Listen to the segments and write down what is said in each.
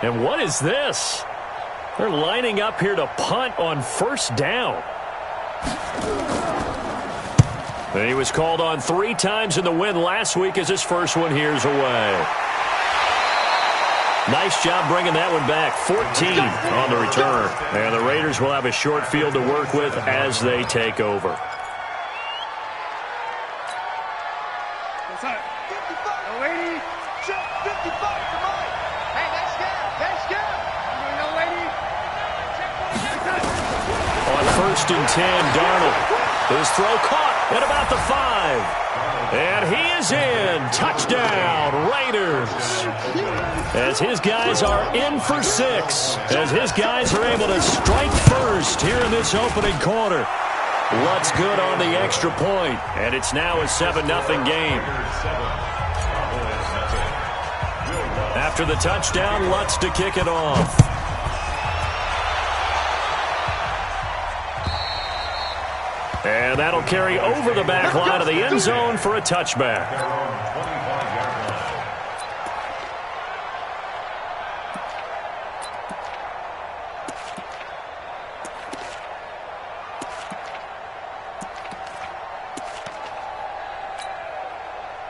And what is this? They're lining up here to punt on first down. And he was called on 3 times in the win last week as his first one here's away. Nice job bringing that one back. 14 on the return. And the Raiders will have a short field to work with as they take over. On first and 10, Darnold. His throw caught at about the 5. And he is in. Touchdown, Raiders. As his guys are in for 6. As his guys are able to strike first here in this opening quarter. Lutz good on the extra point, and it's now a 7-0 game. After the touchdown, Lutz to kick it off. And that'll carry over the back line of the end zone for a touchback.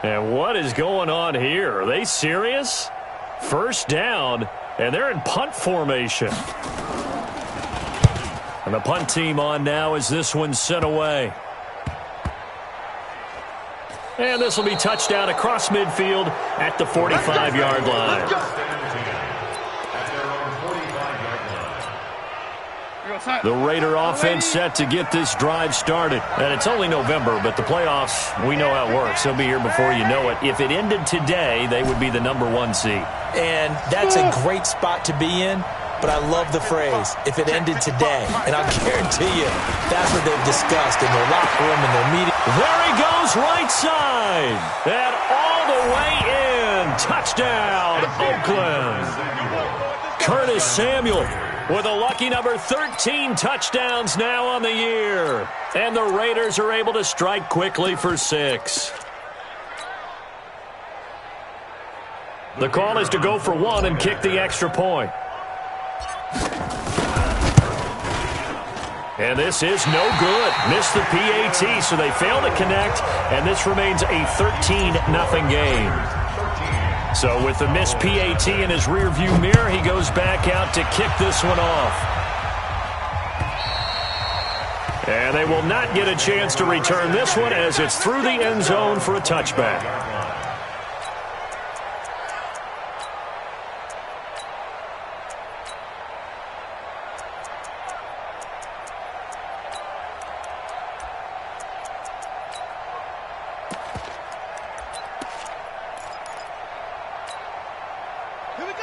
And what is going on here? Are they serious? First down, and they're in punt formation. And the punt team on now as this one's sent away. And this will be touchdown across midfield at the 45-yard line. The Raider offense set to get this drive started. And it's only November, but the playoffs, we know how it works. They'll be here before you know it. If it ended today, they would be the #1 seed. And that's a great spot to be in. But I love the phrase, if it ended today. And I'll guarantee you, that's what they've discussed in their locker room, in their meeting. There he goes, right side. And all the way in. Touchdown, Oakland. Curtis Samuel with a lucky number 13 touchdowns now on the year. And the Raiders are able to strike quickly for 6. The call is to go for 1 and kick the extra point. And this is no good. Missed the PAT, so they fail to connect, and this remains a 13-0 game. So with the missed PAT in his rearview mirror, he goes back out to kick this one off. And they will not get a chance to return this one as it's through the end zone for a touchback.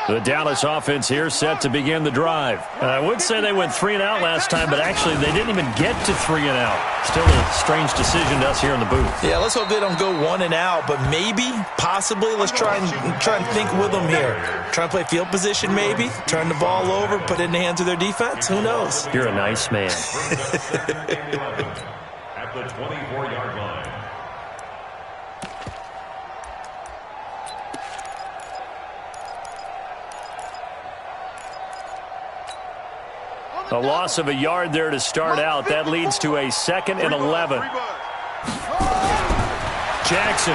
The Dallas offense here set to begin the drive. I would say they went 3 and out last time, but actually they didn't even get to 3 and out. Still a strange decision to us here in the booth. Yeah, let's hope they don't go 1 and out, but maybe, possibly, let's try and think with them here. Try and play field position maybe, turn the ball over, put it in the hands of their defense. Who knows? You're a nice man. At the 24-yard line. A loss of a yard there to start out. That leads to a 2nd and 11. Jackson.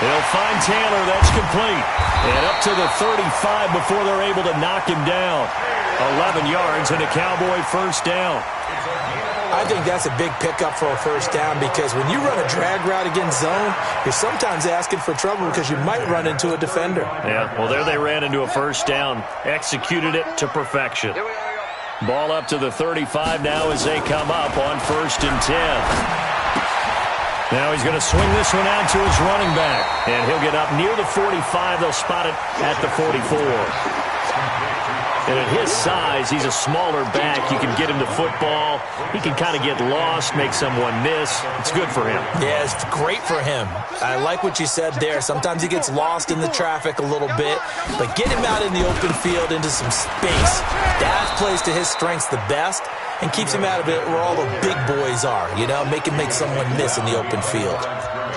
He'll find Taylor. That's complete. And up to the 35 before they're able to knock him down. 11 yards and a Cowboy first down. I think that's a big pickup for a first down because when you run a drag route against zone, you're sometimes asking for trouble because you might run into a defender. Yeah, well, there they ran into a first down. Executed it to perfection. Ball up to the 35 now as they come up on 1st and 10. Now he's going to swing this one out to his running back. And he'll get up near the 45. They'll spot it at the 44. And at his size, he's a smaller back. You can get him the football. He can kind of get lost, make someone miss. It's good for him. Yeah, it's great for him. I like what you said there. Sometimes he gets lost in the traffic a little bit, but get him out in the open field into some space. That plays to his strengths the best and keeps him out of it where all the big boys are, you know, make him make someone miss in the open field.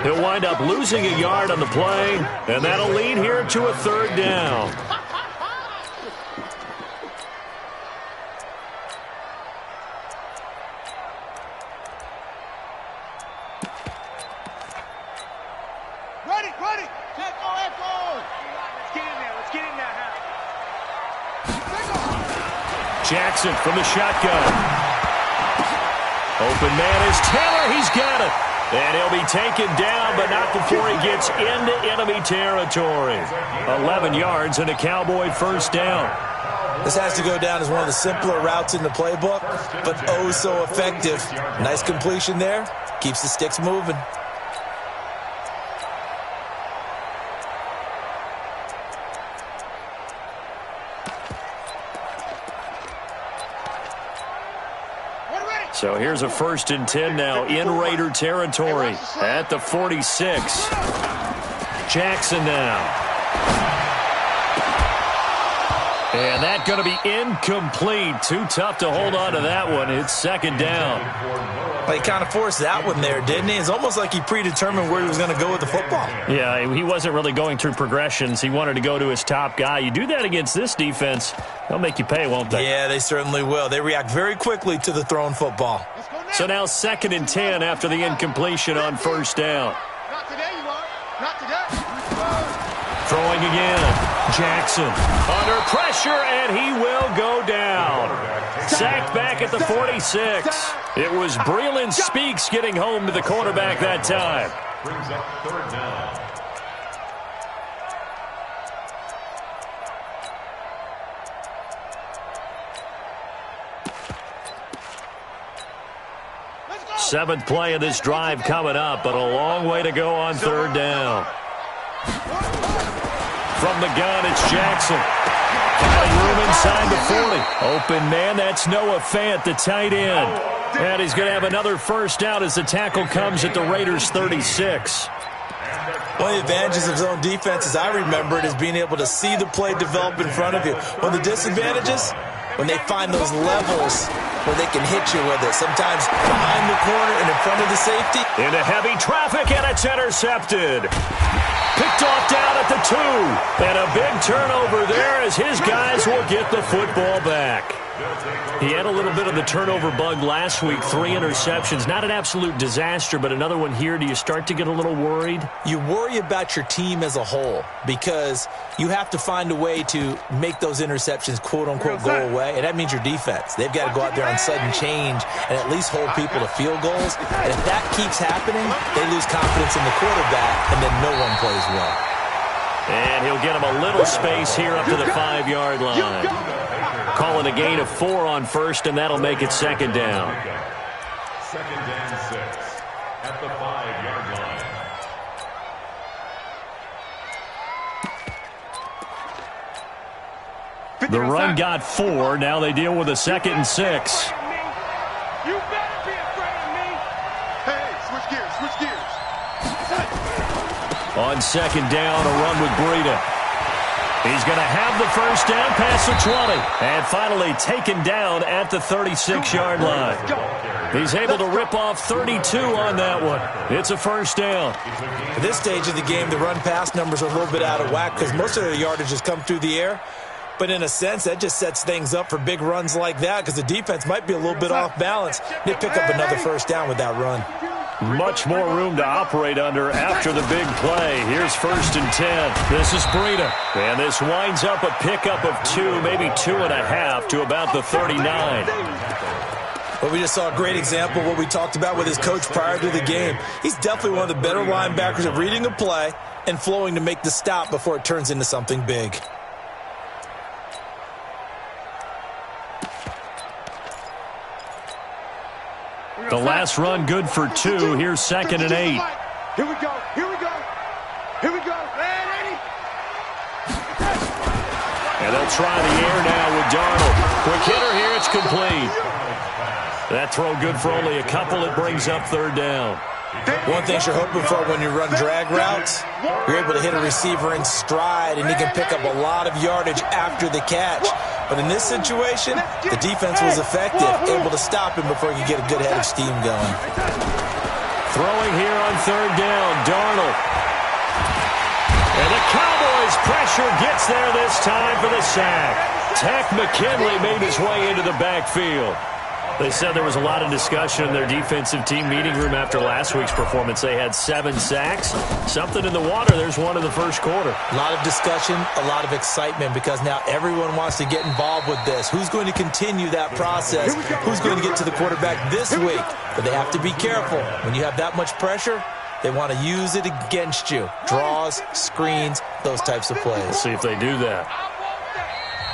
He'll wind up losing a yard on the play, and that'll lead here to a third down. Ready. Echo. Let's get in there. Jackson from the shotgun. Open man is Taylor. He's got it. And he'll be taken down, but not before he gets into enemy territory. 11 yards and a Cowboy first down. This has to go down as one of the simpler routes in the playbook, but oh so effective. Nice completion there. Keeps the sticks moving. So here's a 1st and 10 now in Raider territory at the 46. Jackson now. And that's going to be incomplete. Too tough to hold on to that one. It's 2nd down. Well, he kind of forced that one there, didn't he? It's almost like he predetermined where he was going to go with the football. Yeah, he wasn't really going through progressions. He wanted to go to his top guy. You do that against this defense, they'll make you pay, won't they? Yeah, they certainly will. They react very quickly to the thrown football. So now 2nd and 10 after the incompletion on 1st down. Not today, you are. Not today. Throwing again. Jackson under pressure, and he will go down. Sacked back at the 46. It was Breland Speaks getting home to the quarterback that time. Brings up 3rd down. Seventh play of this drive coming up, but a long way to go on 3rd down. From the gun, it's Jackson. Finding room inside the 40. Open man, that's Noah Fant, the tight end. And he's going to have another first down as the tackle comes at the Raiders' 36. One of the advantages of zone defense, as I remember it, is being able to see the play develop in front of you. One of the disadvantages, when they find those levels where they can hit you with it. Sometimes behind the corner and in front of the safety. Into heavy traffic, and it's intercepted. Picked off down at the 2. And a big turnover there as his guys will get the football back. He had a little bit of the turnover bug last week. 3 interceptions. Not an absolute disaster, but another one here. Do you start to get a little worried? You worry about your team as a whole because you have to find a way to make those interceptions, quote-unquote, go away. And that means your defense. They've got to go out there on sudden change and at least hold people to field goals. And if that keeps happening, they lose confidence in the quarterback, and then no one plays well. And he'll get him a little space here up to the 5-yard line. Calling a gain of 4 on 1st, and that'll make it 2nd down. 2nd and 6 at the 5-yard line. The run got 4. Now they deal with a 2nd and 6. You better be afraid of me. Hey, switch gears. On 2nd down, a run with Breida. He's going to have the first down past the 20. And finally taken down at the 36-yard line. He's able to rip off 32 on that one. It's a first down. At this stage of the game, the run-pass numbers are a little bit out of whack because most of the yardage has come through the air. But in a sense, that just sets things up for big runs like that because the defense might be a little bit off balance. They pick up another first down with that run. Much more room to operate under after the big play. Here's 1st and 10. This is Breida. And this winds up a pickup of 2, maybe 2.5 to about the 39. Well, we just saw a great example of what we talked about with his coach prior to the game. He's definitely one of the better linebackers at reading a play and flowing to make the stop before it turns into something big. The last run good for 2. Here's 2nd and 8. Here we go. Ready? And they'll try the air now with Darnold. Quick hitter here. It's complete. That throw good for only a couple. It brings up 3rd down. One thing you're hoping for when you run drag routes, you're able to hit a receiver in stride, and he can pick up a lot of yardage after the catch. But in this situation, the defense was effective, able to stop him before he could get a good head of steam going. Throwing here on third down, Darnold. And the Cowboys' pressure gets there this time for the sack. Tech McKinley made his way into the backfield. They said there was a lot of discussion in their defensive team meeting room after last week's performance. They had 7 sacks. Something in the water. There's one in the first quarter. A lot of discussion, a lot of excitement, because now everyone wants to get involved with this. Who's going to continue that process? Who's going to get to the quarterback this week? But they have to be careful. When you have that much pressure, they want to use it against you. Draws, screens, those types of plays. We'll see if they do that.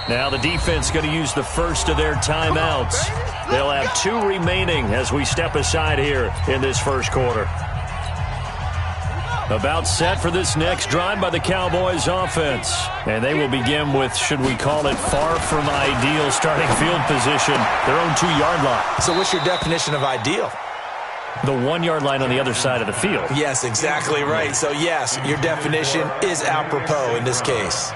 Now the defense going to use the first of their timeouts. They'll have 2 remaining as we step aside here in this first quarter. About set for this next drive by the Cowboys offense. And they will begin with, should we call it, far from ideal starting field position, their own 2-yard line. So what's your definition of ideal? The 1-yard line on the other side of the field. Yes, exactly right. So yes, your definition is apropos in this case.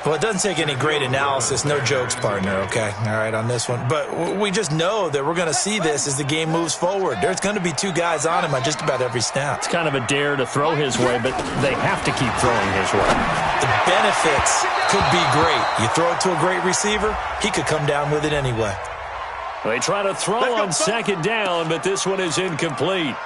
Well, it doesn't take any great analysis. No jokes, partner, okay? All right, on this one. But we just know that we're going to see this as the game moves forward. There's going to be 2 guys on him on just about every snap. It's kind of a dare to throw his way, but they have to keep throwing his way. The benefits could be great. You throw it to a great receiver, he could come down with it anyway. They try to throw on second down, but this one is incomplete.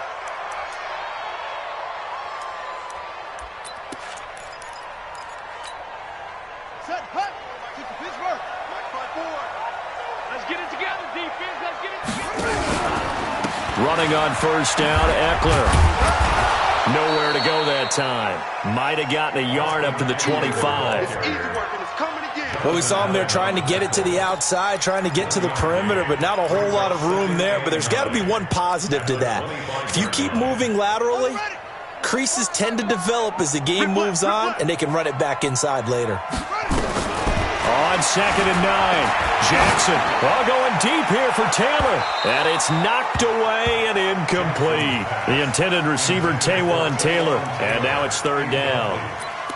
Running on first down, Eckler. Nowhere to go that time. Might have gotten a yard up to the 25. Well, we saw him there trying to get it to the outside, trying to get to the perimeter, but not a whole lot of room there. But there's got to be one positive to that. If you keep moving laterally, creases tend to develop as the game moves on, and they can run it back inside later. On 2nd and 9, Jackson, all going deep here for Taylor. And it's knocked away and incomplete. The intended receiver, Taywan Taylor. And now it's 3rd down.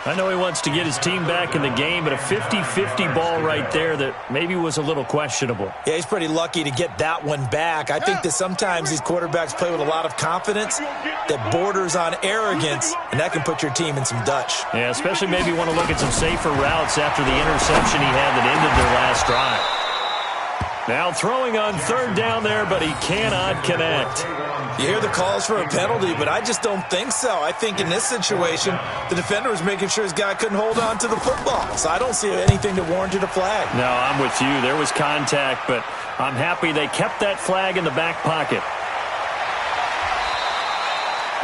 I know he wants to get his team back in the game, but a 50-50 ball right there that maybe was a little questionable. Yeah, he's pretty lucky to get that one back. I think that sometimes these quarterbacks play with a lot of confidence that borders on arrogance, and that can put your team in some Dutch. Yeah, especially maybe want to look at some safer routes after the interception he had that ended their last drive. Now throwing on 3rd down there, but he cannot connect. You hear the calls for a penalty, but I just don't think so. I think in this situation, the defender was making sure his guy couldn't hold on to the football. So I don't see anything that warranted a flag. No, I'm with you. There was contact, but I'm happy they kept that flag in the back pocket.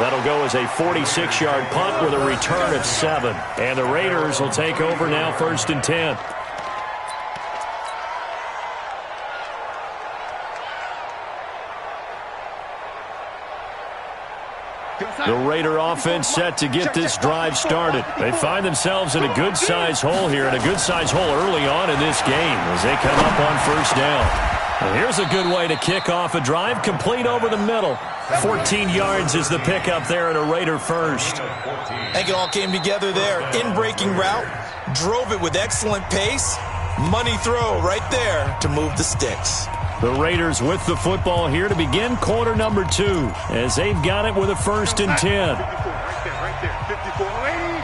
That'll go as a 46-yard punt with a return of 7. And the Raiders will take over now 1st and 10. The Raider offense set to get this drive started. They find themselves in a good-sized hole here, and a good-sized hole early on in this game as they come up on 1st down. And here's a good way to kick off a drive, complete over the middle. 14 yards is the pickup there at a Raider first. I think it all came together there. In-breaking route, drove it with excellent pace. Money throw right there to move the sticks. The Raiders with the football here to begin quarter number 2 as they've got it with a 1st and 10. Right there, 54. You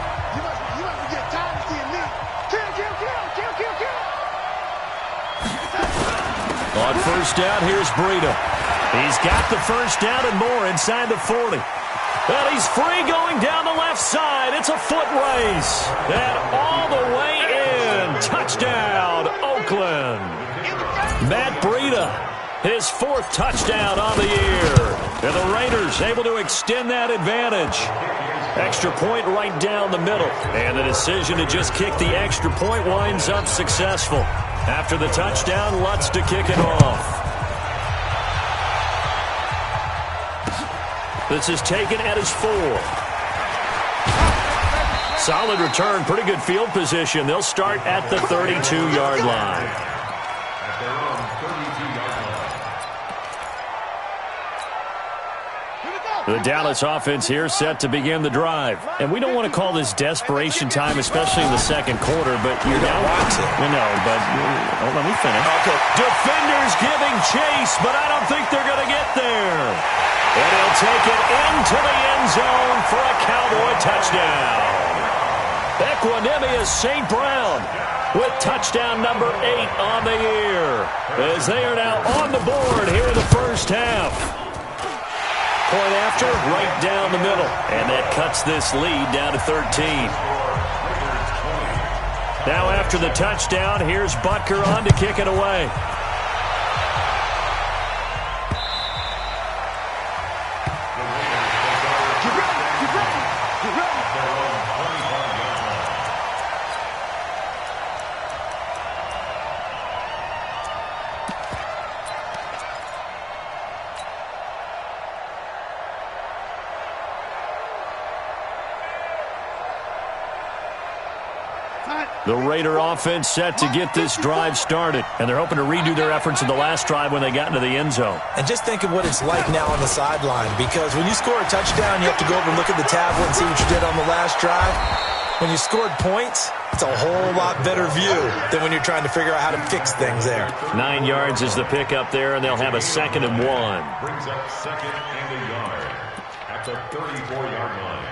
must get tired of seeing me. Kill. On 1st down, here's Breida. He's got the 1st down and more inside the 40. And he's free going down the left side. It's a foot race. And all the way in. Touchdown, Oakland. Matt Breida, his 4th touchdown on the year. And the Raiders able to extend that advantage. Extra point right down the middle. And the decision to just kick the extra point winds up successful. After the touchdown, Lutz to kick it off. This is taken at his 4. Solid return, pretty good field position. They'll start at the 32-yard line. The Dallas offense here set to begin the drive. And we don't want to call this desperation time, especially in the second quarter, but you don't want to. No, but let me finish. Okay. Defenders giving chase, but I don't think they're going to get there. And he'll take it into the end zone for a Cowboy touchdown. Equanimous St. Brown with touchdown number 8 on the year, as they are now on the board here in the first half. Point after, right down the middle. And that cuts this lead down to 13. Now after the touchdown, here's Butker on to kick it away. The Raider offense set to get this drive started, and they're hoping to redo their efforts in the last drive when they got into the end zone. And just think of what it's like now on the sideline, because when you score a touchdown, you have to go over and look at the tablet and see what you did on the last drive. When you scored points, it's a whole lot better view than when you're trying to figure out how to fix things there. 9 yards is the pick up there, and they'll have a 2nd and 1. Brings up 2nd and a yard at the 34-yard line.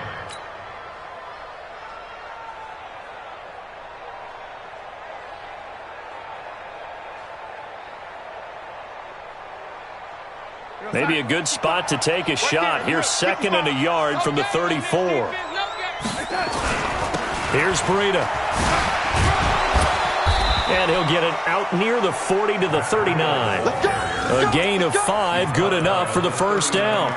Maybe a good spot to take a shot. Here's 2nd and a yard from the 34. Here's Breida. And he'll get it out near the 40 to the 39. A gain of 5, good enough for the first down.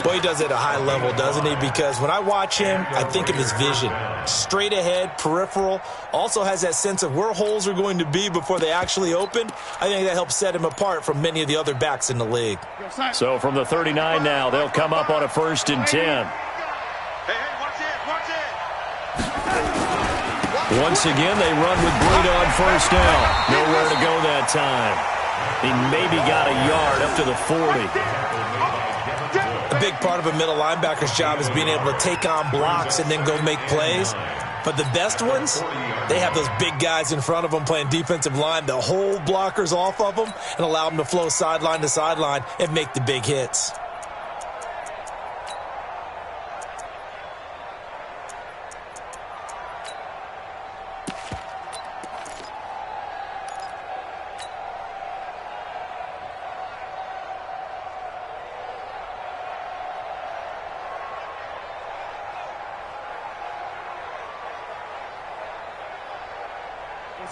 Boy, he does it at a high level, doesn't he? Because when I watch him, I think of his vision. Straight ahead, peripheral. Also has that sense of where holes are going to be before they actually open. I think that helps set him apart from many of the other backs in the league. So from the 39 now, they'll come up on a 1st and 10. Once again, they run with Breida on 1st down. Nowhere to go that time. He maybe got a yard up to the 40. A big part of a middle linebacker's job is being able to take on blocks and then go make plays. But the best ones, they have those big guys in front of them playing defensive line that hold blockers off of them and allow them to flow sideline to sideline and make the big hits.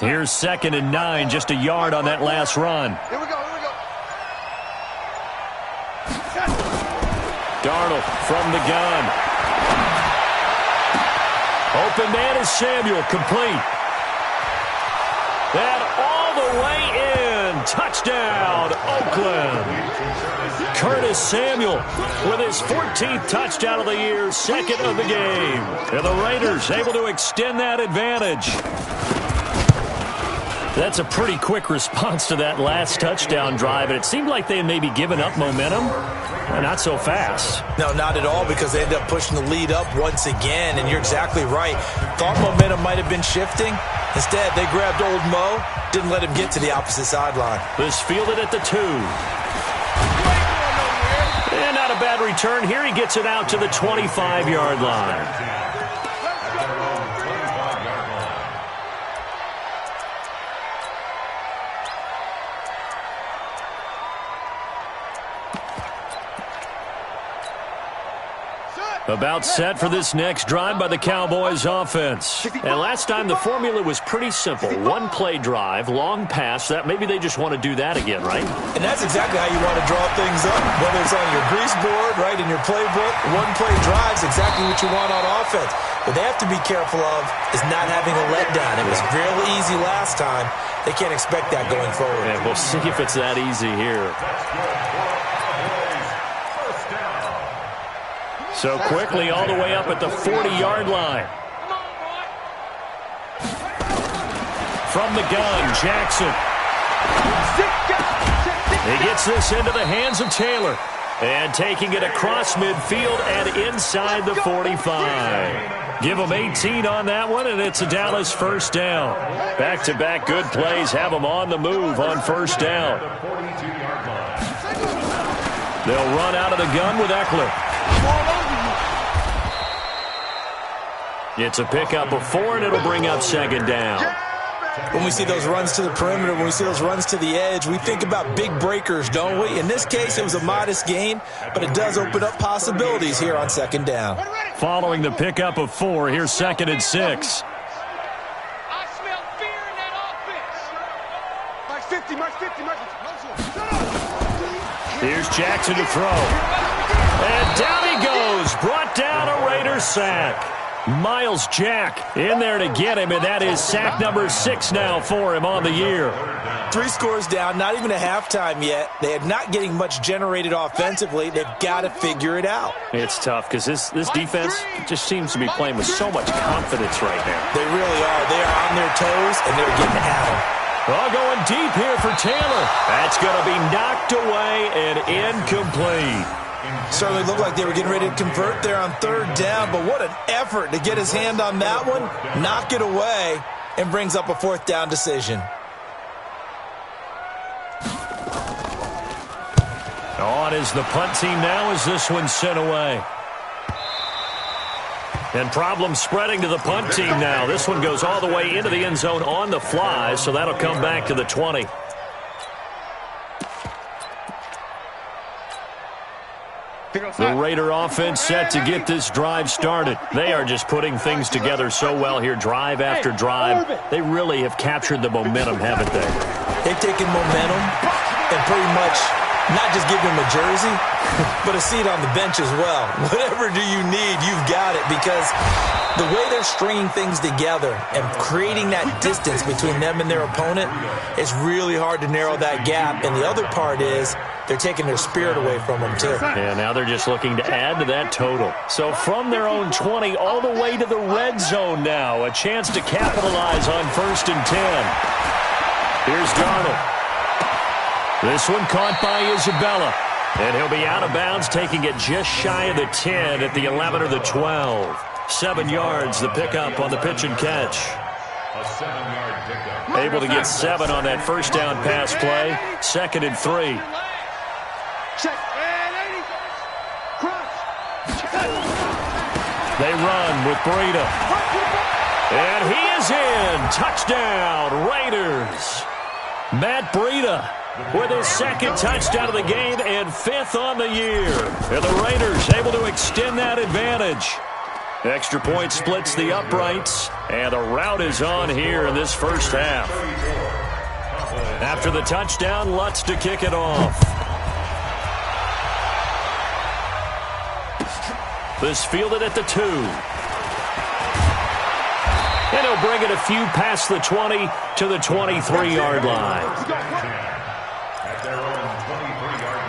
Here's 2nd and 9, just a yard on that last run. Here we go. Darnold from the gun. Open man is Samuel, complete. And all the way in. Touchdown, Oakland. Curtis Samuel with his 14th touchdown of the year, 2nd of the game. And the Raiders able to extend that advantage. That's a pretty quick response to that last touchdown drive, and it seemed like they had maybe given up momentum. Not so fast. No, not at all, because they ended up pushing the lead up once again, and you're exactly right. Thought momentum might have been shifting. Instead, they grabbed old Mo, didn't let him get to the opposite sideline. This fielded at the 2. And not a bad return here. He gets it out to the 25-yard line. About set for this next drive by the Cowboys offense. And last time the formula was pretty simple. One play drive, long pass. That maybe they just want to do that again, right? And that's exactly how you want to draw things up. Whether it's on your grease board, right, in your playbook, one play drive's exactly what you want on offense. What they have to be careful of is not having a letdown. It was real easy last time. They can't expect that going forward. And we'll see if it's that easy here. So quickly all the way up at the 40-yard line. From the gun, Jackson. He gets this into the hands of Taylor. And taking it across midfield and inside the 45. Give them 18 on that one, and it's a Dallas first down. Back-to-back good plays have them on the move on first down. They'll run out of the gun with Eckler. It's a pickup of 4, and it'll bring up second down. When we see those runs to the perimeter, when we see those runs to the edge, we think about big breakers, don't we? In this case, it was a modest gain, but it does open up possibilities here on second down. Following the pickup of 4, here's 2nd and 6. I smell fear in that offense. March 50. Here's Jackson to throw. And down he goes. Brought down a Raiders sack. Miles Jack in there to get him, and that is sack number 6 now for him on the year. 3 scores down, not even a halftime yet. They are not getting much generated offensively. They've got to figure it out. It's tough because this defense just seems to be playing with so much confidence right now. They really are. They are on their toes, and they're getting at them. Well, going deep here for Taylor. That's going to be knocked away and incomplete. Certainly looked like they were getting ready to convert there on 3rd down, but what an effort to get his hand on that one, knock it away, and brings up a 4th down decision. On is the punt team now as this one's sent away. And problems spreading to the punt team now. This one goes all the way into the end zone on the fly, so that'll come back to the 20. The Raider offense set to get this drive started. They are just putting things together so well here, drive after drive. They really have captured the momentum, haven't they? They've taken momentum and pretty much not just give him a jersey, but a seat on the bench as well. Whatever do you need, you've got it, because the way they're stringing things together and creating that distance between them and their opponent, it's really hard to narrow that gap. And the other part is they're taking their spirit away from them, too. Yeah, now they're just looking to add to that total. So from their own 20 all the way to the red zone now, a chance to capitalize on 1st and 10. Here's Darnold. This one caught by Isabella. And he'll be out of bounds, taking it just shy of the 10 at the 11 or the 12. 7 yards, the pickup on the pitch and catch. A 7-yard pickup. Able to get 7 on that first down pass play. 2nd and 3. They run with Breida. And he is in. Touchdown, Raiders. Matt Breida with his 2nd touchdown of the game and 5th on the year. And the Raiders able to extend that advantage. Extra point splits the uprights, and the route is on here in this first half. After the touchdown, Lutz to kick it off. This fielded at the 2. And he'll bring it a few past the 20 to the 23-yard line. At their own 23-yard line.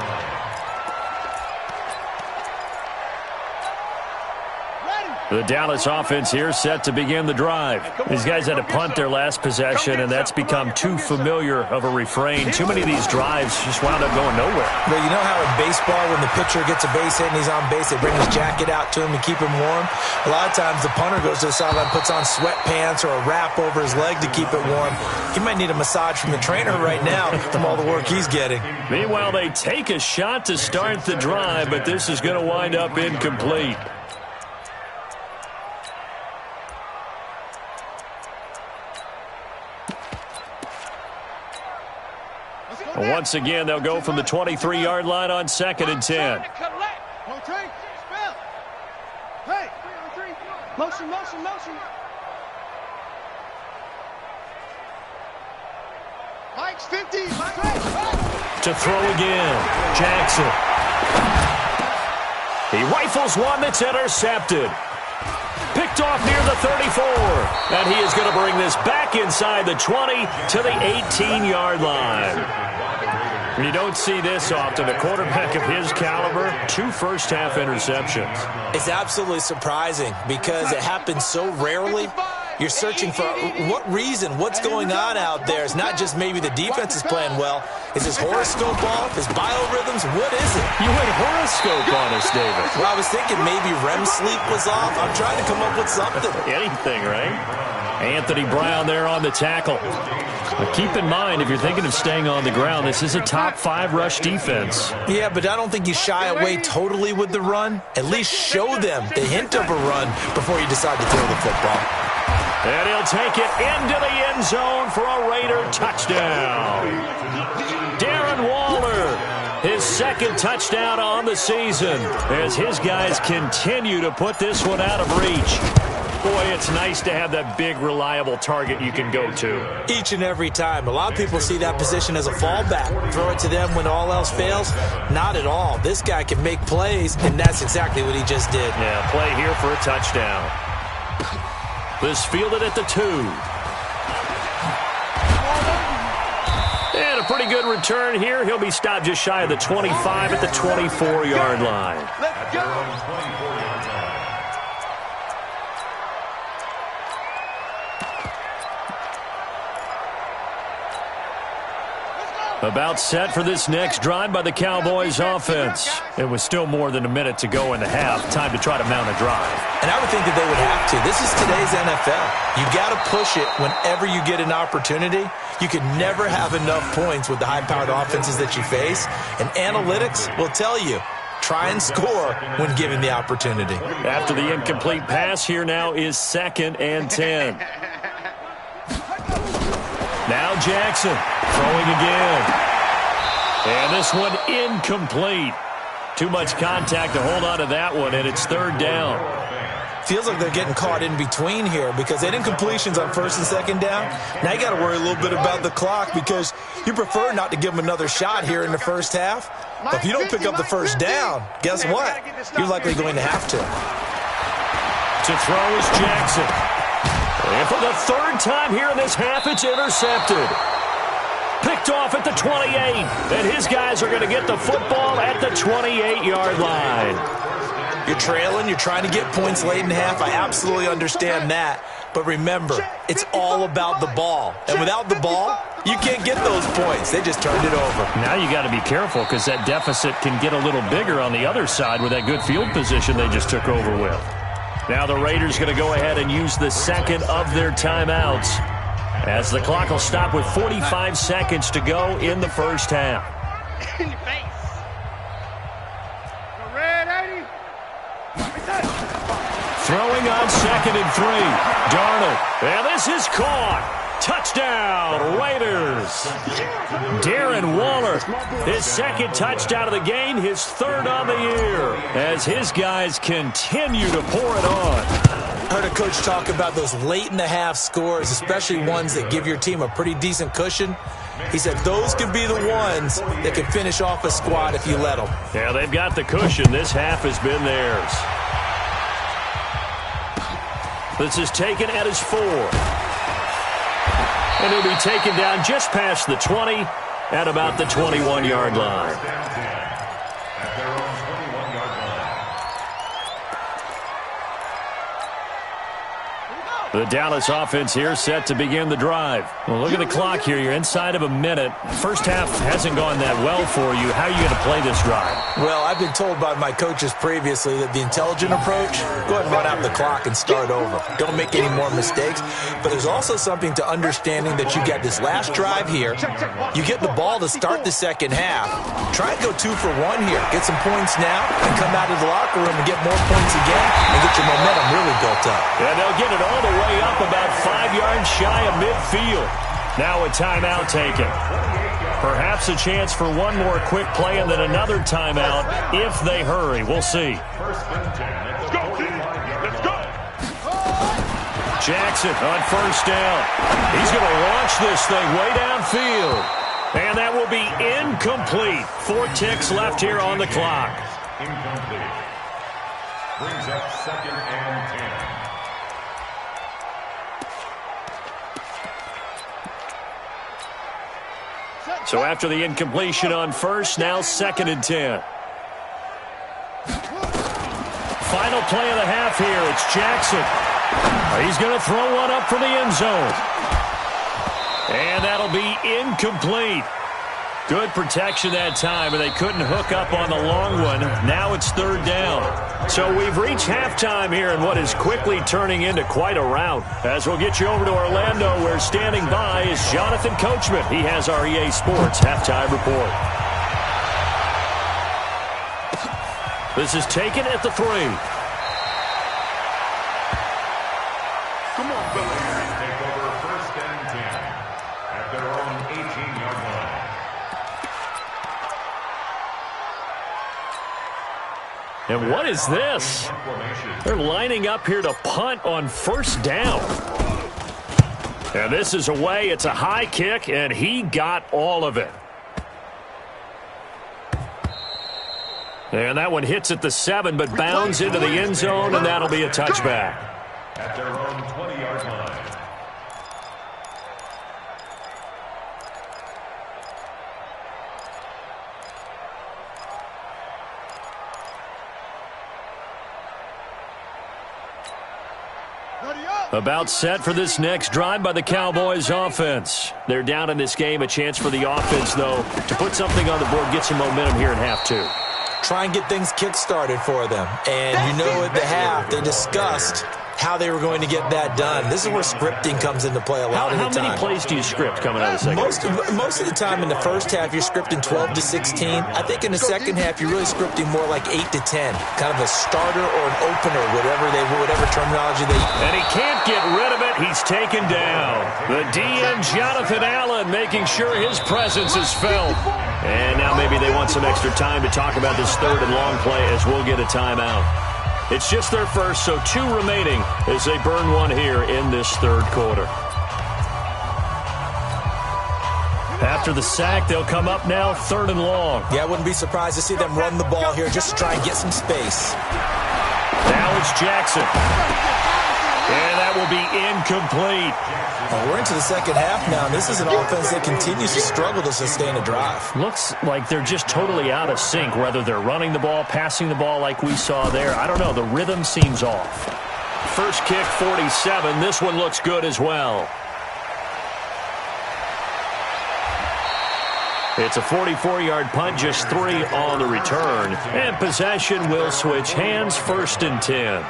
The Dallas offense here set to begin the drive. These guys had to punt their last possession, and that's become too familiar of a refrain. Too many of these drives just wound up going nowhere. Well, you know how in baseball, when the pitcher gets a base hit and he's on base, they bring his jacket out to him to keep him warm? A lot of times the punter goes to the sideline, puts on sweatpants or a wrap over his leg to keep it warm. He might need a massage from the trainer right now from all the work he's getting. Meanwhile, they take a shot to start the drive, but this is going to wind up incomplete. Once again, they'll go from the 23-yard line on 2nd and 10. Hey, motion. Mike's 50. To throw again, Jackson. He rifles one that's intercepted. Picked off near the 34. And he is going to bring this back inside the 20 to the 18-yard line. You don't see this often. A quarterback of his caliber, 2 first-half interceptions. It's absolutely surprising because it happens so rarely. You're searching for what reason, what's going on out there. It's not just maybe the defense is playing well. Is his horoscope off? His biorhythms? What is it? You went horoscope on us, David. Well, I was thinking maybe REM sleep was off. I'm trying to come up with something. Anything, right? Anthony Brown there on the tackle. But keep in mind, if you're thinking of staying on the ground, this is a top 5 rush defense. Yeah, but I don't think you shy away totally with the run. At least show them the hint of a run before you decide to throw the football. And he'll take it into the end zone for a Raider touchdown. Darren Waller, his second touchdown on the season, as his guys continue to put this one out of reach. Boy, it's nice to have that big, reliable target you can go to. Each and every time. A lot of people see that position as a fallback. Throw it to them when all else fails. Not at all. This guy can make plays, and that's exactly what he just did. Yeah, play here for a touchdown. This fielded at the 2. And a pretty good return here. He'll be stopped just shy of the 25 at the 24-yard line. Let's go. About set for this next drive by the Cowboys offense. It was still more than a minute to go in the half. Time to try to mount a drive. And I would think that they would have to. This is today's NFL. You got to push it whenever you get an opportunity. You can never have enough points with the high-powered offenses that you face. And analytics will tell you, try and score when given the opportunity. After the incomplete pass, here now is 2nd and 10. Now Jackson throwing again. And this one incomplete. Too much contact to hold on to that one, and it's 3rd down. Feels like they're getting caught in between here because they had incompletions on 1st and 2nd down. Now you got to worry a little bit about the clock because you prefer not to give them another shot here in the first half. But if you don't pick up the 1st down, guess what? You're likely going to have to. To throw is Jackson. And for the 3rd time here in this half, it's intercepted. Picked off at the 28. And his guys are going to get the football at the 28-yard line. You're trailing. You're trying to get points late in the half. I absolutely understand that. But remember, it's all about the ball. And without the ball, you can't get those points. They just turned it over. Now you got to be careful because that deficit can get a little bigger on the other side with that good field position they just took over with. Now the Raiders going to go ahead and use the 2nd of their timeouts as the clock will stop with 45 seconds to go in the first half. Throwing on 2nd and 3. Darnold. And this is caught. Touchdown, Raiders. Darren Waller, his 2nd touchdown of the game, his 3rd on the year, as his guys continue to pour it on. I heard a coach talk about those late-in-the-half scores, especially ones that give your team a pretty decent cushion. He said those could be the ones that can finish off a squad if you let them. Yeah, they've got the cushion. This half has been theirs. This is taken at his 4. And he'll be taken down just past the 20 at about the 21-yard line. At their own 21-yard line. The Dallas offense here set to begin the drive. Well, look at the clock here. You're inside of a minute. First half hasn't gone that well for you. How are you going to play this drive? Well, I've been told by my coaches previously that the intelligent approach, go ahead and run out the clock and start over. Don't make any more mistakes. But there's also something to understanding that you got this last drive here. You get the ball to start the 2nd half. Try and go 2 for 1 here. Get some points now and come out of the locker room and get more points again and get your momentum really built up. And they'll get it all the way up about 5 yards shy of midfield. Now a timeout taken. Perhaps a chance for one more quick play and then another timeout if they hurry. We'll see. Let's go, team. Let's go. Jackson on 1st down. He's going to launch this thing way downfield. And that will be incomplete. 4 ticks left here on the clock. Incomplete. Brings up 2nd and 10. So after the incompletion on 1st, now 2nd and 10. Final play of the half here. It's Jackson. He's going to throw one up for the end zone. And that'll be incomplete. Good protection that time, and they couldn't hook up on the long one. Now it's third down. So we've reached halftime here in what is quickly turning into quite a rout. As we'll get you over to Orlando, where standing by is Jonathan Coachman. He has our EA Sports halftime report. This is taken at the 3. Come on, Billy. Take over first and 10 at their own 18-yard line. And what is this? They're lining up here to punt on first down. And this is away. It's a high kick, and he got all of it. And that one hits at the 7, but bounds into the end zone, and that'll be a touchback. At their own 20-yard line. About set for this next drive by the Cowboys offense. They're down in this game. A chance for the offense, though, to put something on the board, get some momentum here in half 2. Try and get things kick-started for them. And you know at the half, they discussed how they were going to get that done. This is where scripting comes into play a lot of the time. How many plays do you script coming out of the second? Most of the time in the first half, you're scripting 12 to 16. I think in the second half, you're really scripting more like 8 to 10. Kind of a starter or an opener, whatever terminology they use. And he can't get rid of it. He's taken down. The DM, Jonathan Allen, making sure his presence is felt. And now maybe they want some extra time to talk about this third and long play as we'll get a timeout. It's just their first, so 2 remaining as they burn one here in this third quarter. After the sack, they'll come up now third and long. Yeah, I wouldn't be surprised to see them run the ball here just to try and get some space. Now it's Jackson. And that will be incomplete. Well, we're into the second half now, and this is an offense that continues to struggle to sustain a drive. Looks like they're just totally out of sync, whether they're running the ball, passing the ball like we saw there. I don't know. The rhythm seems off. First kick, 47. This one looks good as well. It's a 44-yard punt, just 3 on the return. And possession will switch hands, first and 10.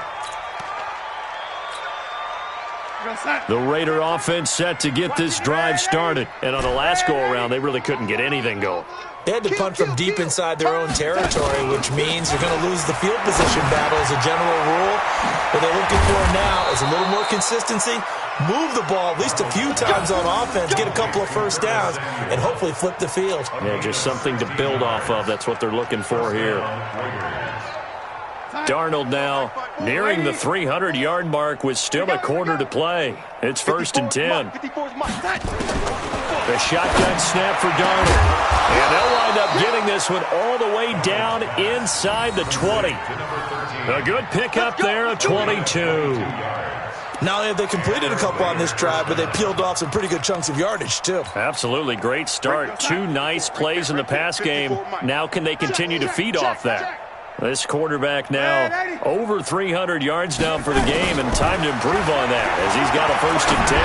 The Raider offense set to get this drive started. And on the last go-around, they really couldn't get anything going. They had to punt from deep inside their own territory, which means they're going to lose the field position battle as a general rule. What they're looking for now is a little more consistency, move the ball at least a few times on offense, get a couple of first downs, and hopefully flip the field. Yeah, just something to build off of. That's what they're looking for here. Darnold now nearing the 300-yard mark with still a quarter to play. It's first and 10. The shotgun snap for Darnold. And they'll wind up getting this one all the way down inside the 20. A good pickup there of 22. Not only have they completed a couple on this drive, but they peeled off some pretty good chunks of yardage, too. Absolutely. Great start. 2 nice plays in the pass game. Now can they continue to feed off that? This quarterback now over 300 yards down for the game, and time to improve on that as he's got a first and 10.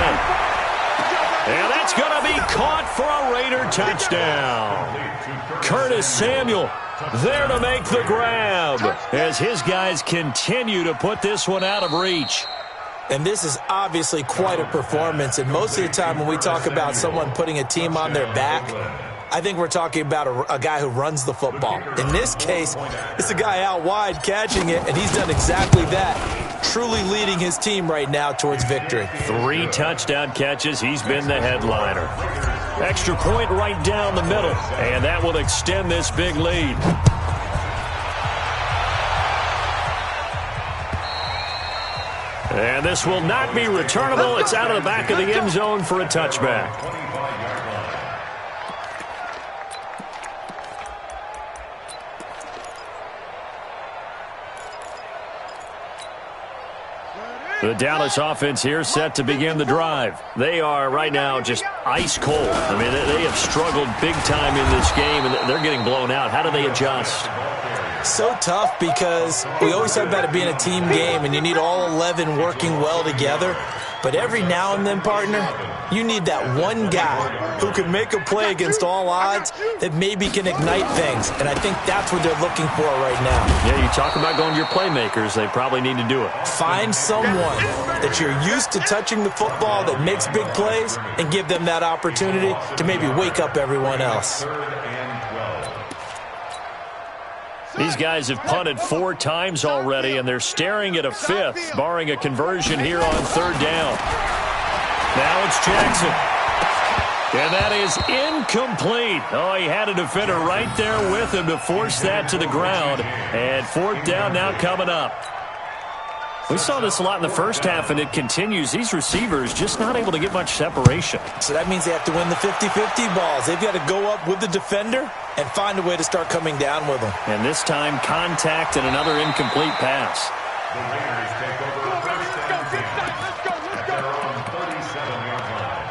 And that's going to be caught for a Raider touchdown. Curtis Samuel there to make the grab as his guys continue to put this one out of reach. And this is obviously quite a performance, and most of the time when we talk about someone putting a team on their back, I think we're talking about a guy who runs the football. In this case, it's a guy out wide catching it, and he's done exactly that, truly leading his team right now towards victory. 3 touchdown catches. He's been the headliner. Extra point right down the middle, and that will extend this big lead. And this will not be returnable. It's out of the back of the end zone for a touchback. The Dallas offense here set to begin the drive. They are right now just ice cold. I mean, they have struggled big time in this game, and they're getting blown out. How do they adjust? So tough because we always talk about it being a team game and you need all 11 working well together. But every now and then, partner, you need that one guy who can make a play against all odds that maybe can ignite things. And I think that's what they're looking for right now. Yeah, you talk about going to your playmakers. They probably need to do it. Find someone that you're used to touching the football that makes big plays and give them that opportunity to maybe wake up everyone else. These guys have punted 4 times already, and they're staring at a 5th, barring a conversion here on 3rd down. Now it's Jackson. And that is incomplete. Oh, he had a defender right there with him to force that to the ground. And 4th down now coming up. We saw this a lot in the first half, and it continues. These receivers just not able to get much separation. So that means they have to win the 50-50 balls. They've got to go up with the defender and find a way to start coming down with them. And this time, contact and another incomplete pass. The Raiders take over first and 10 at their own 37-yard line.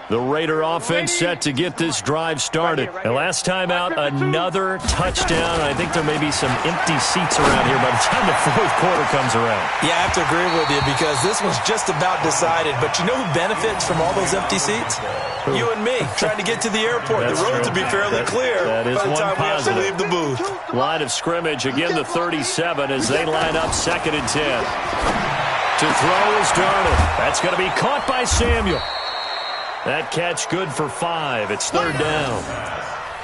The Raider offense set to get this drive started. And last time out, another touchdown. I think there may be some empty seats around here by the time the 4th quarter comes around. Yeah, I have to agree with you because this one's just about decided. But you know who benefits from all those empty seats? You and me, trying to get to the airport. The roads will be fairly clear that is by the time we have to positive. leave the booth. Line of scrimmage, again the 37 as they line up 2nd and 10. To throw is Darnold. That's going to be caught by Samuel. That catch good for 5. It's 3rd down.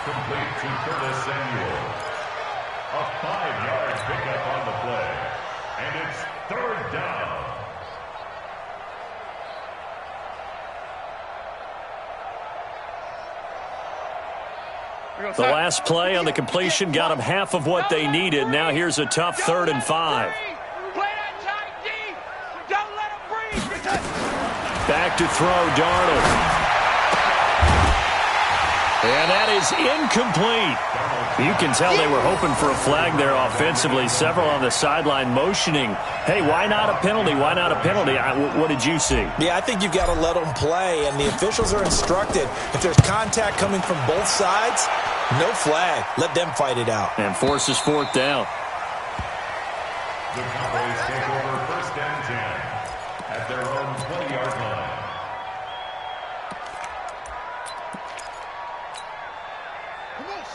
Complete to Curtis Samuel. A 5-yard pickup on the play. And it's 3rd down. The last play on the completion got them half of what they needed. Now here's a tough 3rd and 5. Back to throw, Darnold. And that is incomplete. You can tell they were hoping for a flag there offensively. Several on the sideline motioning, hey, why not a penalty? Why not a penalty? What did you see? Yeah, I think you've got to let them play, and the officials are instructed. If there's contact coming from both sides, no flag. Let them fight it out. And forces 4th down. The Cowboys take over first and 10 at their own 20-yard line.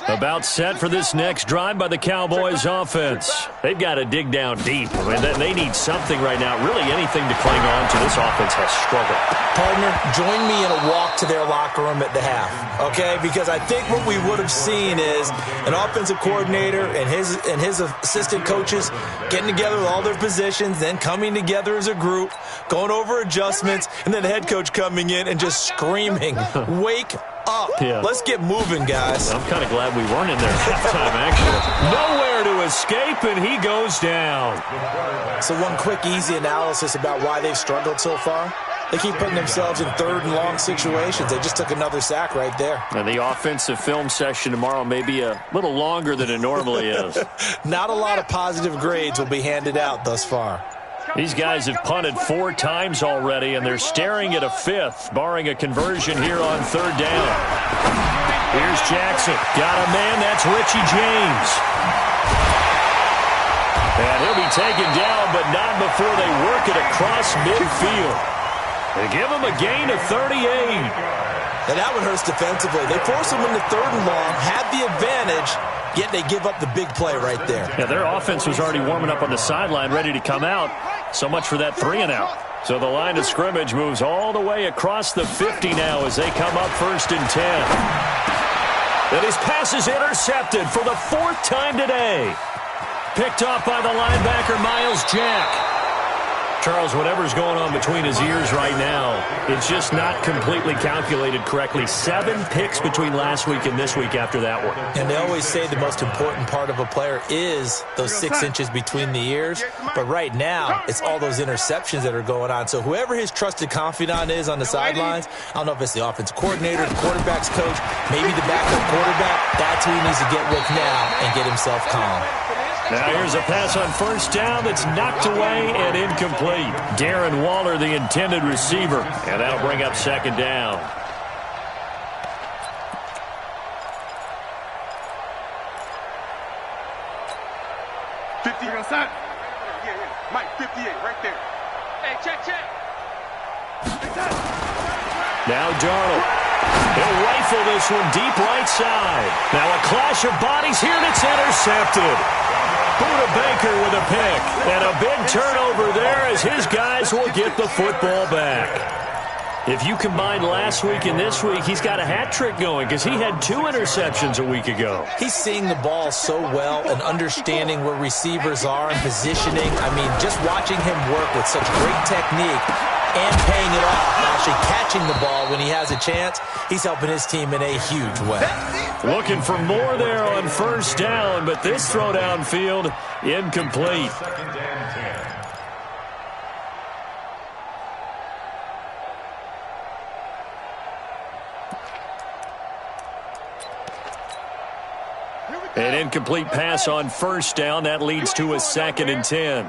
About set for this next drive by the Cowboys offense. They've got to dig down deep. I mean, they need something right now. Really anything to cling on to. This offense has struggled. Partner, join me in a walk to their locker room at the half, okay? Because I think what we would have seen is an offensive coordinator and his assistant coaches getting together with all their positions, then coming together as a group, going over adjustments, and then the head coach coming in and just screaming, wake up. Yeah. Let's get moving, guys. I'm kind of glad we weren't in there at halftime, actually. Nowhere to escape, and he goes down. So one quick, easy analysis about why they've struggled so far. They keep putting themselves in 3rd and long situations. They just took another sack right there. And the offensive film session tomorrow may be a little longer than it normally is. Not a lot of positive grades will be handed out thus far. These guys have punted 4 times already, and they're staring at a 5th, barring a conversion here on 3rd down. Here's Jackson. Got a man. That's Richie James. And he'll be taken down, but not before they work it across midfield. They give him a gain of 38. And that one hurts defensively. They force him into 3rd and long, had the advantage, yet they give up the big play right there. Yeah, their offense was already warming up on the sideline, ready to come out. So much for that 3 and out. So the line of scrimmage moves all the way across the 50 now as they come up 1st and 10. And his pass is intercepted for the 4th time today. Picked off by the linebacker, Miles Jack. Charles, whatever's going on between his ears right now, it's just not completely calculated correctly. 7 picks between last week and this week after that one. And they always say the most important part of a player is those 6 inches between the ears. But right now, it's all those interceptions that are going on. So whoever his trusted confidant is on the sidelines, I don't know if it's the offensive coordinator, the quarterback's coach, maybe the backup quarterback, that's who he needs to get with now and get himself calm. Now here's a pass on first down that's knocked away and incomplete. Darren Waller, the intended receiver, and that'll bring up second down. Mike, 58, right there. Hey, check. Now Darnold. He'll rifle this one deep right side. Now a clash of bodies here, and it's intercepted. Buda Baker with a pick. And a big turnover there as his guys will get the football back. If you combine last week and this week, he's got a hat trick going because he had 2 interceptions a week ago. He's seeing the ball so well and understanding where receivers are and positioning. I mean, just watching him work with such great technique and paying it off, actually catching the ball when he has a chance, he's helping his team in a huge way. Looking for more there on first down, but this throw downfield, incomplete. An incomplete pass on first down. That leads to a 2nd and 10.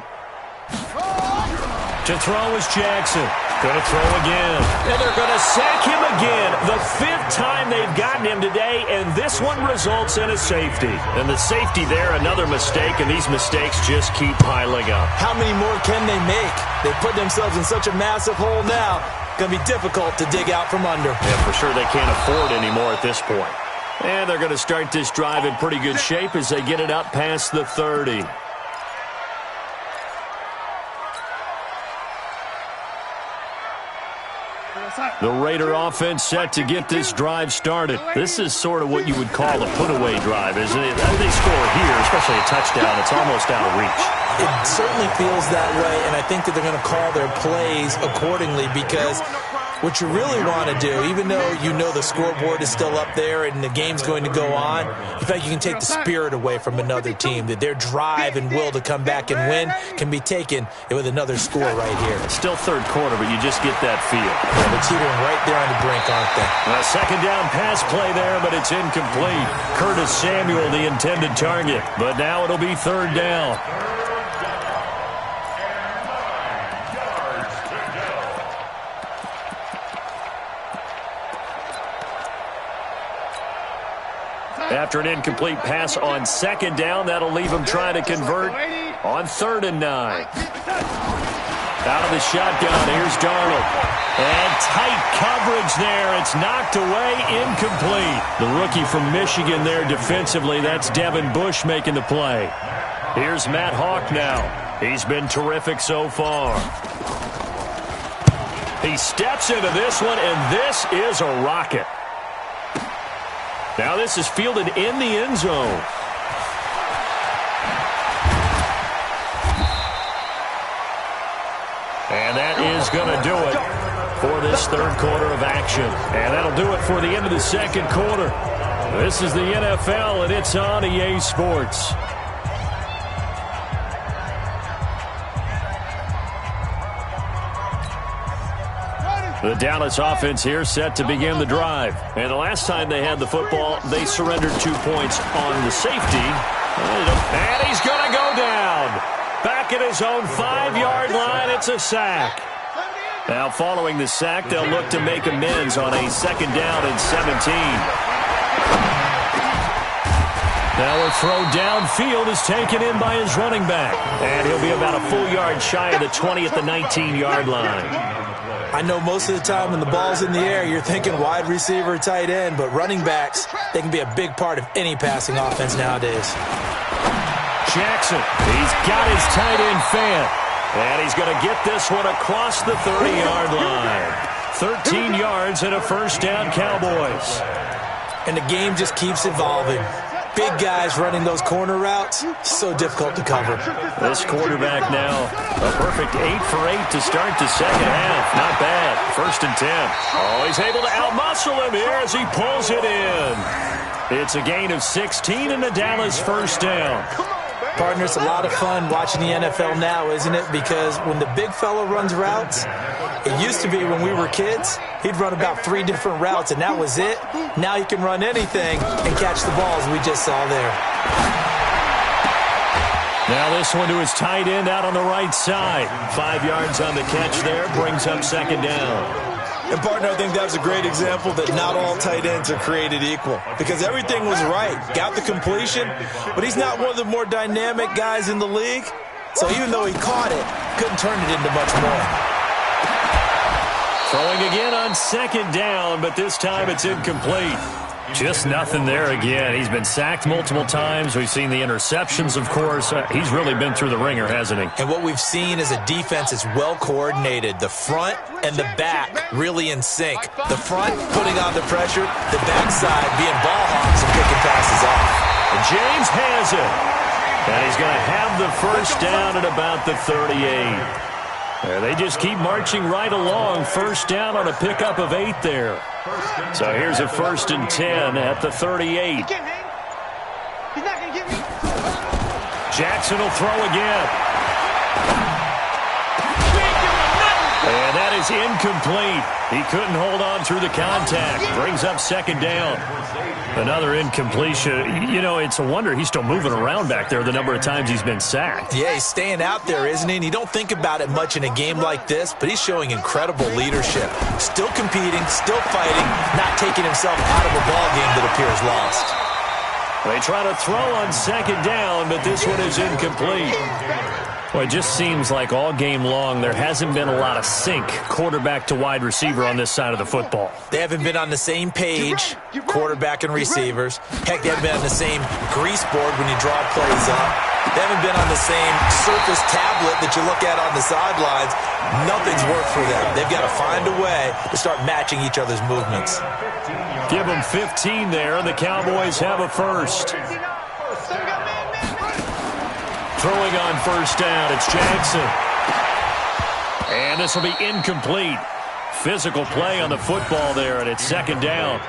To throw is Jackson. Going to throw again. And they're going to sack him again. The 5th time they've gotten him today, and this one results in a safety. And the safety there, another mistake, and these mistakes just keep piling up. How many more can they make? They put themselves in such a massive hole now. Going to be difficult to dig out from under. Yeah, for sure they can't afford anymore at this point. And they're going to start this drive in pretty good shape as they get it up past the 30. The Raider offense set to get this drive started. This is sort of what you would call a put-away drive, isn't it? As they score here, especially a touchdown, it's almost out of reach. It certainly feels that way, and I think that they're going to call their plays accordingly because what you really want to do, even though you know the scoreboard is still up there and the game's going to go on, you feel like you can take the spirit away from another team, that their drive and will to come back and win can be taken with another score right here. It's still third quarter, but you just get that feel. Yeah, they're teetering right there on the brink, aren't they? A second down pass play there, but it's incomplete. Curtis Samuel, the intended target, but now it'll be third down. After an incomplete pass on second down, that'll leave him trying to convert on 3rd and 9. Out of the shotgun, here's Darnold. And tight coverage there. It's knocked away, incomplete. The rookie from Michigan there defensively. That's Devin Bush making the play. Here's Matt Hawk now. He's been terrific so far. He steps into this one, and this is a rocket. Now this is fielded in the end zone. And that is going to do it for this third quarter of action. And that'll do it for the end of the second quarter. This is the NFL, and it's on EA Sports. The Dallas offense here set to begin the drive. And the last time they had the football, they surrendered 2 points on the safety. And he's going to go down. Back at his own 5-yard line, it's a sack. Now following the sack, they'll look to make amends on a 2nd down and 17. Now a throw downfield is taken in by his running back. And he'll be about a full yard shy of the 20 at the 19-yard line. I know most of the time when the ball's in the air, you're thinking wide receiver, tight end, but running backs, they can be a big part of any passing offense nowadays. Jackson, he's got his tight end fan, and he's going to get this one across the 30-yard line. 13 yards and a first down, Cowboys. And the game just keeps evolving. big guys running those corner routes, so difficult to cover. This quarterback now, a perfect 8 for 8 to start the second half. Not bad. 1st and 10. Oh, he's able to outmuscle him here as he pulls it in. It's a gain of 16 and the Dallas first down. Partner, it's a lot of fun watching the NFL now, isn't it? Because when the big fella runs routes, it used to be when we were kids, he'd run about 3 different routes, and that was it. Now he can run anything and catch the balls we just saw there. Now this one to his tight end out on the right side. 5 yards on the catch there, brings up second down. And, partner, I think that's a great example that not all tight ends are created equal because everything was right. Got the completion, but he's not one of the more dynamic guys in the league. So even though he caught it, couldn't turn it into much more. Throwing again on second down, but this time it's incomplete. Just nothing there again. He's been sacked multiple times. We've seen the interceptions, of course. He's really been through the ringer, hasn't he? And what we've seen is a defense that's well coordinated. The front and the back really in sync. The front putting on the pressure, the backside being ball hawks and picking passes off. And James has it. And he's going to have the first down at about the 38. They just keep marching right along. First down on a pickup of 8 there. So here's a 1st and 10 at the 38. Jackson will throw again. And that is incomplete. He couldn't hold on through the contact. Brings up second down. Another incompletion. You know, it's a wonder he's still moving around back there the number of times he's been sacked. Yeah, he's staying out there, isn't he? And you don't think about it much in a game like this, but he's showing incredible leadership. Still competing, still fighting, not taking himself out of a ball game that appears lost. They try to throw on second down, but this one is incomplete. Well, it just seems like all game long there hasn't been a lot of sync quarterback to wide receiver on this side of the football. They haven't been on the same page, quarterback and receivers. Heck, they haven't been on the same grease board when you draw plays up. They haven't been on the same surface tablet that you look at on the sidelines. Nothing's worked for them. They've got to find a way to start matching each other's movements. Give them 15 there, and the Cowboys have a first. Throwing on first down, it's Jackson. And this will be incomplete. Physical play on the football there, and it's second down.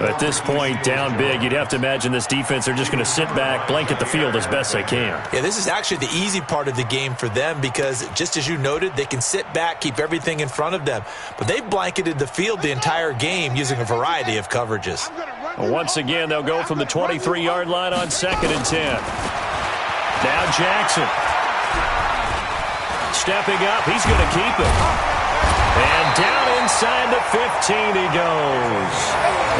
At this point, down big, you'd have to imagine this defense, they're just going to sit back, blanket the field as best they can. Yeah, this is actually the easy part of the game for them because, just as you noted, they can sit back, keep everything in front of them. But they've blanketed the field the entire game using a variety of coverages. Once again, they'll go from the 23-yard line on 2nd and 10. Now Jackson. Stepping up, he's going to keep it. And down inside the 15 he goes.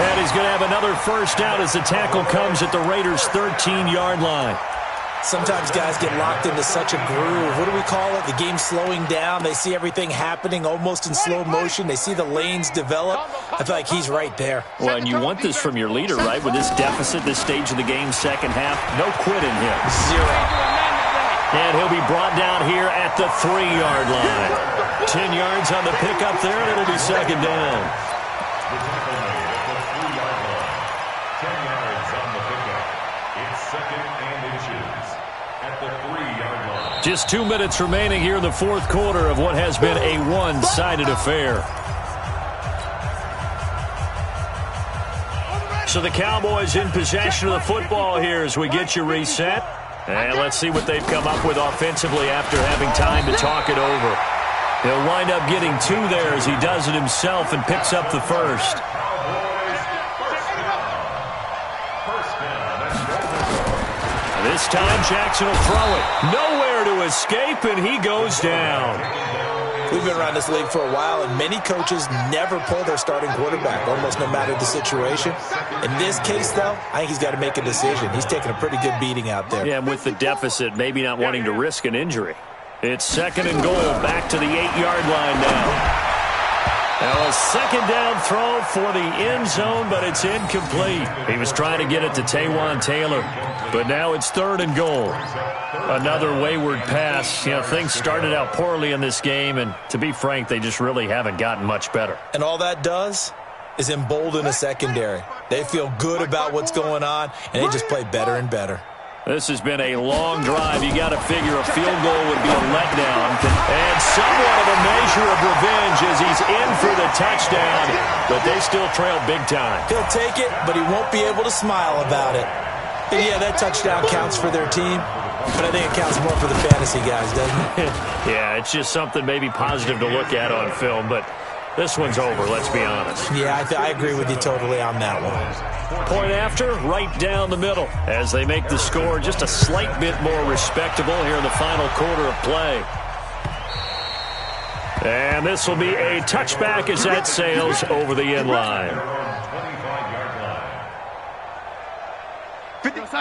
And he's going to have another first down as the tackle comes at the Raiders' 13-yard line. Sometimes guys get locked into such a groove. What do we call it? The game's slowing down. They see everything happening almost in slow motion. They see the lanes develop. I feel like he's right there. Well, and you want this from your leader, right? With this deficit, this stage of the game, second half, no quit in him. 0. And he'll be brought down here at the 3-yard line. 10 yards on the pickup there, and it'll be second down. The tackle made at the 3-yard line. 10 yards on the pickup. It's 2nd and inches at the 3-yard line. Just 2 minutes remaining here in the fourth quarter of what has been a one-sided affair. So the Cowboys in possession of the football here as we get you reset. And let's see what they've come up with offensively after having time to talk it over. He'll wind up getting 2 there as he does it himself and picks up the first. This time Jackson will throw it. Nowhere to escape, and he goes down. We've been around this league for a while, and many coaches never pull their starting quarterback, almost no matter the situation. In this case, though, I think he's got to make a decision. He's taking a pretty good beating out there. Yeah, and with the deficit, maybe not wanting to risk an injury. It's 2nd and goal, back to the 8-yard line now. Now a second down throw for the end zone, but it's incomplete. He was trying to get it to Taywan Taylor, but now it's 3rd and goal. Another wayward pass. You know, things started out poorly in this game, and to be frank, they just really haven't gotten much better. And all that does, is embolden a secondary. They feel good about what's going on, and they just play better and better. This has been a long drive. You got to figure a field goal would be a letdown. And somewhat of a measure of revenge as he's in for the touchdown, but they still trail big time. He'll take it, but he won't be able to smile about it. And yeah, that touchdown counts for their team, but I think it counts more for the fantasy guys, doesn't it? Yeah, it's just something maybe positive to look at on film, but this one's over, let's be honest. Yeah, I agree with you totally on that one. Point after, right down the middle, as they make the score just a slight bit more respectable here in the final quarter of play. And this will be a touchback as that sails over the end line.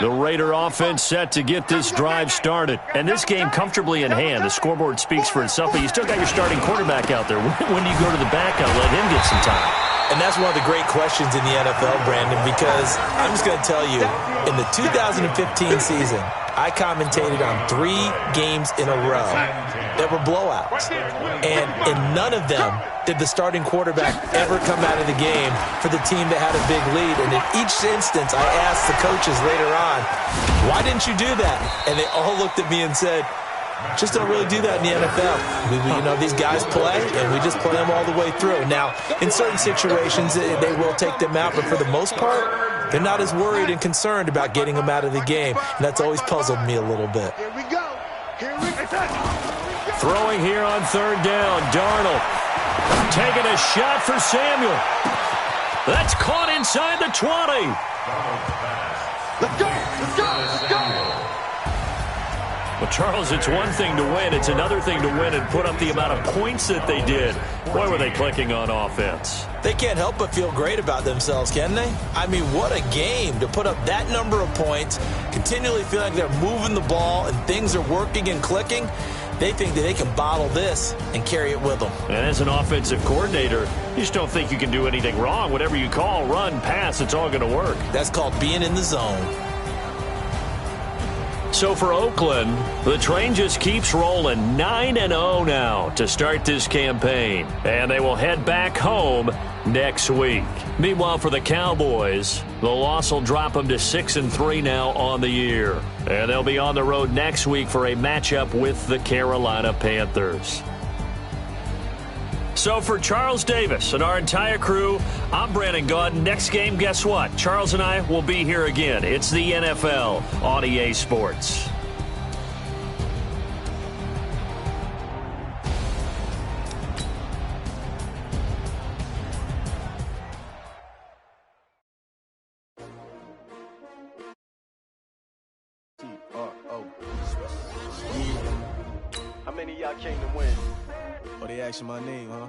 The Raider offense set to get this drive started. And this game comfortably in hand. The scoreboard speaks for itself, but you still got your starting quarterback out there. When do you go to the backup and let him get some time? And that's one of the great questions in the NFL, Brandon, because I'm just going to tell you, in the 2015 season, I commentated on 3 games in a row that were blowouts. And in none of them did the starting quarterback ever come out of the game for the team that had a big lead. And in each instance, I asked the coaches later on, why didn't you do that? And they all looked at me and said, just don't really do that in the NFL. These guys play, and we just play them all the way through. Now, in certain situations, they will take them out, but for the most part, they're not as worried and concerned about getting them out of the game. And that's always puzzled me a little bit. Here we go. Throwing here on third down, Darnold taking a shot for Samuel. That's caught inside the 20. Let's go. Let's go. Let's go. Well, Charles, it's one thing to win. It's another thing to win and put up the amount of points that they did. Boy, were they clicking on offense. They can't help but feel great about themselves, can they? I mean, what a game to put up that number of points, continually feeling like they're moving the ball and things are working and clicking. They think that they can bottle this and carry it with them. And as an offensive coordinator, you just don't think you can do anything wrong. Whatever you call, run, pass, it's all going to work. That's called being in the zone. So for Oakland, the train just keeps rolling 9-0 now to start this campaign. And they will head back home next week. Meanwhile, for the Cowboys, the loss will drop them to 6-3 now on the year. And they'll be on the road next week for a matchup with the Carolina Panthers. So for Charles Davis and our entire crew, I'm Brandon Gaudin. Next game, guess what? Charles and I will be here again. It's the NFL on EA Sports. How many of y'all came to win? Oh, they asking my name, huh?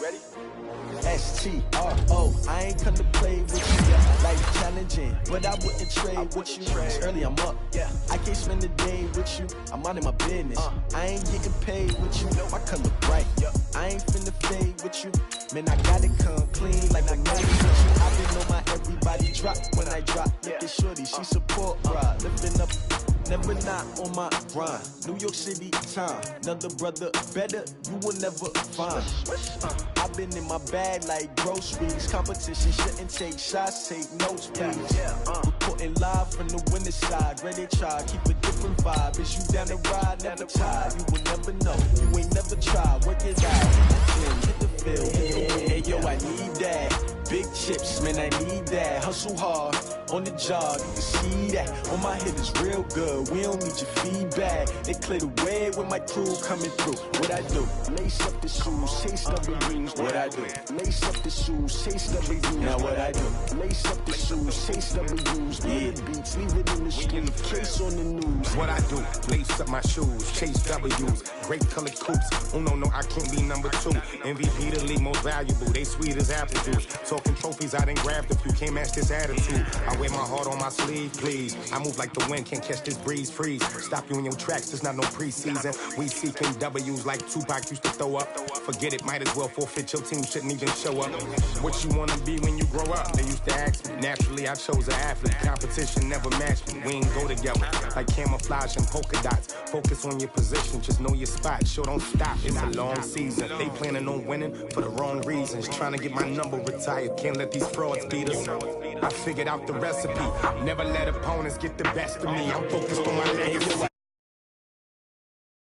Ready? S-T-R-O. I ain't come to play with you, yeah. Life challenging, but I wouldn't trade with you. It's early, I'm up. Yeah. I can't spend the day with you. I'm minding my business. I ain't getting paid with you. My color bright. I ain't finna fade with you. Man, I gotta come clean like a man with you. I been on my everybody drop when I drop. Look at shorty, she support ride. Lifting up. Never not on my grind. New York City time. Another brother better, you will never find. I've been in my bag like groceries. Competition shouldn't take shots, take notes, please. Reporting live from the winning side. Ready to try, keep a different vibe. Is you down the ride, never tired. You will never know, you ain't never tried. Work it out, hit the field. Hey yo, I need that. Big chips, man, I need that. Hustle hard on the job, you can see that. On my head is real good, we don't need your feedback. They clear the way with my crew coming through. What I do? Lace up the shoes, chase W's. What I do? Lace up the shoes, chase W's. Now what I do? Lace up the shoes, chase W's. Yeah, beats, leave it in the street, case on the news. What I do? Lace up my shoes, chase W's. Great colored coops. Oh no, I can't be number 2. MVP the league most valuable. They sweet as apple juice. Talking trophies, I done grabbed a few. Can't match this his attitude. I wear my heart on my sleeve, please. I move like the wind, can't catch this breeze, freeze. Stop you in your tracks, there's not no preseason. We seeking W's like Tupac used to throw up. Forget it, might as well forfeit, your team shouldn't even show up. What you wanna be when you grow up? They used to ask me. Naturally, I chose an athlete. Competition never matched me. We ain't go together like camouflage and polka dots. Focus on your position, just know your spot. Sure, don't stop, it's a long season. They planning on winning for the wrong reasons. Trying to get my number retired, can't let these frauds beat us. I figured out the recipe. Never let opponents get the best of me. I'm focused on my legacy.